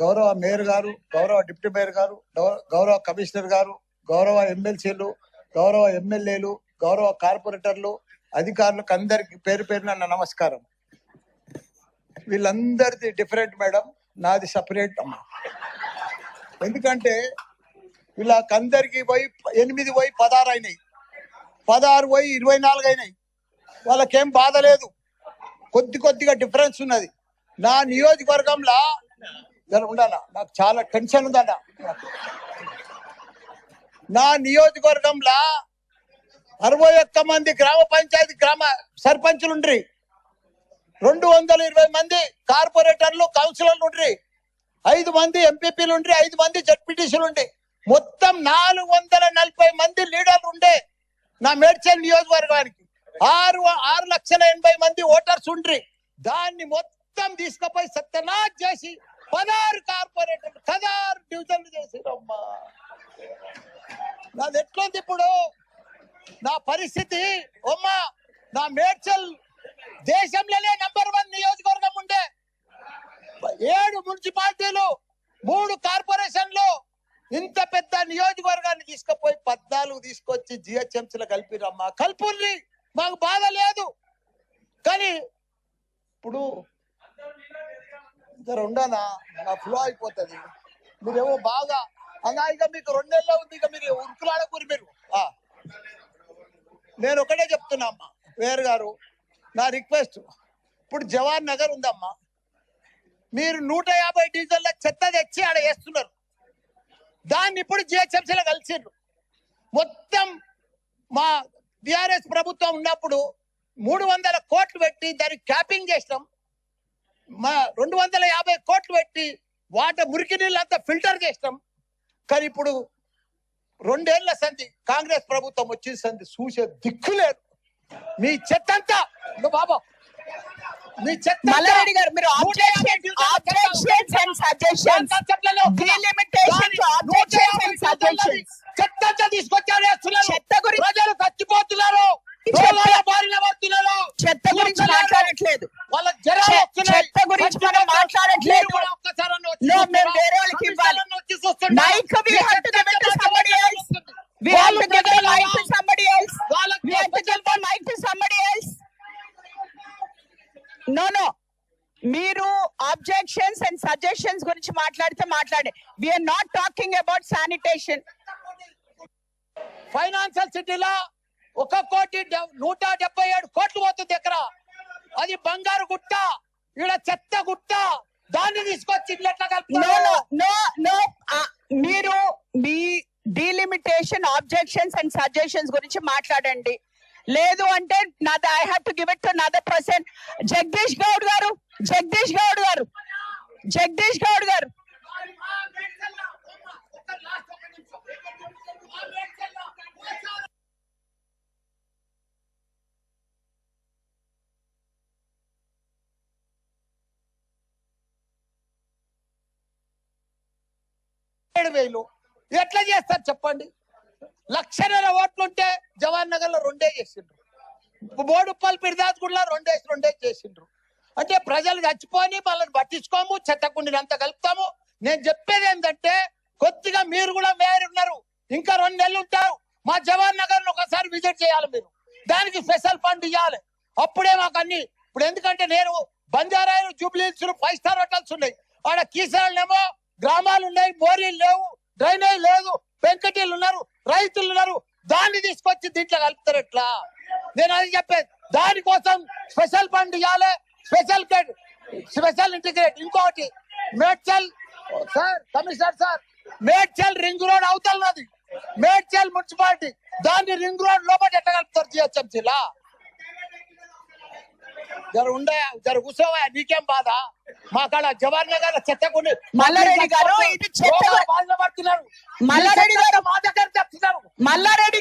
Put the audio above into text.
గౌరవ మేయర్ గారు, గౌరవ డిప్యూటీ మేయర్ గారు, గౌరవ కమిషనర్ గారు, గౌరవ ఎమ్మెల్సీలు, గౌరవ ఎమ్మెల్యేలు, గౌరవ కార్పొరేటర్లు, అధికారులకు అందరికి పేరు పేరున నా నమస్కారం. వీళ్ళందరిది డిఫరెంట్ మేడం, నాది సపరేట్ అమ్మా. ఎందుకంటే వీళ్ళకందరికి పోయి 8 పోయి 16 అయినాయి, 16 పోయి 24 అయినాయి. వాళ్ళకేం బాధ లేదు, కొద్దిగా డిఫరెన్స్ ఉన్నది. నా నియోజకవర్గంలో ఉండాలా, నాకు చాలా టెన్షన్ ఉందన్న. నా నియోజకవర్గంలో 61 మంది గ్రామ పంచాయతీ సర్పంచులు ఉండ్రి, 220 మంది కార్పొరేటర్లు కౌన్సిలర్లు ఉండ్రి, 5 మంది ఎంపీపీలు ఉండ్రి, 5 మంది జడ్పీటీసీలు ఉండి, మొత్తం 440 మంది లీడర్లు ఉండే నా మేడ్చల్ నియోజకవర్గానికి. 6,80,000 మంది ఓటర్స్ ఉండ్రి. దాన్ని మొత్తం తీసుకుపోయి సత్యనాథ్ చేసి 16 కార్పొరేటర్లు 16 డివిజన్లు చేసిరమ్మా. నాది ఎట్లుంది ఇప్పుడు నా పరిస్థితి అమ్మా? నా మేడ్చల్ దేశంలోనే నంబర్ 1 నియోజకవర్గం ఉండే, 7 మున్సిపాలిటీలు, 3 కార్పొరేషన్లు, ఇంత పెద్ద నియోజకవర్గాన్ని తీసుకుపోయి 14 తీసుకొచ్చి జిహెచ్ఎంసీలో కలిపిరమ్మా. కల్పుల్ని, మాకు బాధ లేదు. కానీ ఇప్పుడు ఉండనా, నా ఫ్లో అయిపోతుంది. మీరేమో బాగా అలా, ఇక మీకు 2 నెలల్లో ఉంది, ఇక మీరు ఉరుకులాడకూరి. మీరు నేను ఒకటే చెప్తున్నా అమ్మా, వేరు గారు, నా రిక్వెస్ట్, ఇప్పుడు జవహర్ నగర్ ఉందమ్మా, మీరు 150 డీజిల్ల చెత్త తెచ్చి ఆడ వేస్తున్నారు. దాన్ని ఇప్పుడు జిహెచ్ఎంసీలో కలిసిర్రు. మొత్తం మా టిఆర్ఎస్ ప్రభుత్వం ఉన్నప్పుడు 300 కోట్లు పెట్టి దానికి క్యాపింగ్ చేసినాం. మా 250 కోట్లు పెట్టి మురికి నీళ్ళంతా ఫిల్టర్ చేసినాం. కానీ ఇప్పుడు 2 ఏళ్ల సంది కాంగ్రెస్ ప్రభుత్వం వచ్చిన సంది చూసే దిక్కు లేదు. మీ చెత్త అంతా బాబా, మీ చెత్త మల్లారెడ్డి గారు, మీరు చెత్త అంతా తీసుకొచ్చారు. చెత్త గురించి ప్రజలు చచ్చిపోతున్నారు, చెత్త గురించి మాట్లాడట్లేదు, వాళ్ళకి జరాలు వస్తున్నాయి. చెత్త గురించి మనం మాట్లాడట్లేదు. మేము వేరే వాళ్ళకి ఇవ్వాలి mic. We have to give it to somebody else. We have to give the mic to somebody else. We have to give the mic to somebody else. No. మీరు ఆబ్జెక్షన్స్ అండ్ సజెషన్స్ గురించి మాట్లాడండి. We are not talking about sanitation. Financial సిటీలో 1,177 కోట్లు పోతుంది ఎకరా. అది బంగారు గుట్ట, ఈడ చెత్త గుట్ట. దాన్ని తీసుకొచ్చి ఎట్లా కలుపుతారు? No. మీరు మీ డీలిమిటేషన్, ఆబ్జెక్షన్స్ అండ్ సజెషన్స్ గురించి మాట్లాడండి. లేదు అంటే I have to give it to another person. Jagadish Goud గారు. ఎట్లా చేస్తారు చెప్పండి? 1,00,000 ఓట్లుంటే జవహర్ నగర్ లో 2 చేసిండ్రు, బోడుప్పల్ పిర్దాస్ గుడిలో 2 చేసిండ్రు. అంటే ప్రజలు చచ్చిపోని వాళ్ళని పట్టించుకోము, చెత్తకుండినంత కలుపుతాము. నేను చెప్పేది ఏంటంటే, కొద్దిగా మీరు కూడా మేయర్ ఉన్నారు, ఇంకా 2 నెలలు ఉంటారు. మా జవహర్ నగర్ ఒకసారి విజిట్ చేయాలి మీరు. దానికి స్పెషల్ ఫండ్ ఇవ్వాలి. అప్పుడే మాకు అన్ని. ఇప్పుడు ఎందుకంటే నేను బంజారాలు, జూబ్లీహిల్స్ 5 స్టార్ హోటల్స్ ఉన్నాయి. ఆడ కీసరాళ్ళేమో గ్రామాలు ఉన్నాయి, మోరీలు లేవు, డ్రైనేజ్ లేదు, పెంకటీలు ఉన్నారు, రైతులు ఉన్నారు. దాన్ని తీసుకొచ్చి దీంట్లో కలుపుతారు ఎట్లా? నేను అది చెప్పేది. దానికోసం స్పెషల్ ఫండ్ ఇవ్వాలి, స్పెషల్ ఇంటిగ్రేట్. ఇంకోటి, Medchal sir, commissioner sir, Medchal ring road అవుతున్నది, మేడ్చల్ మున్సిపాలిటీ, దాన్ని రింగ్ రోడ్ లోపల ఎట్లా కలుపుతారు జిహెచ్ఎంసీలా? జర కూర్చోవా, నీకేం బాధ? మా కాడ జవహర్ నగర్ చెత్తకుండి మల్లారెడ్డి గారు, ఇది చెత్త బాధపడుతున్నారు. మల్లారెడ్డి గారు మా దగ్గర చెప్తున్నారు. మల్లారెడ్డి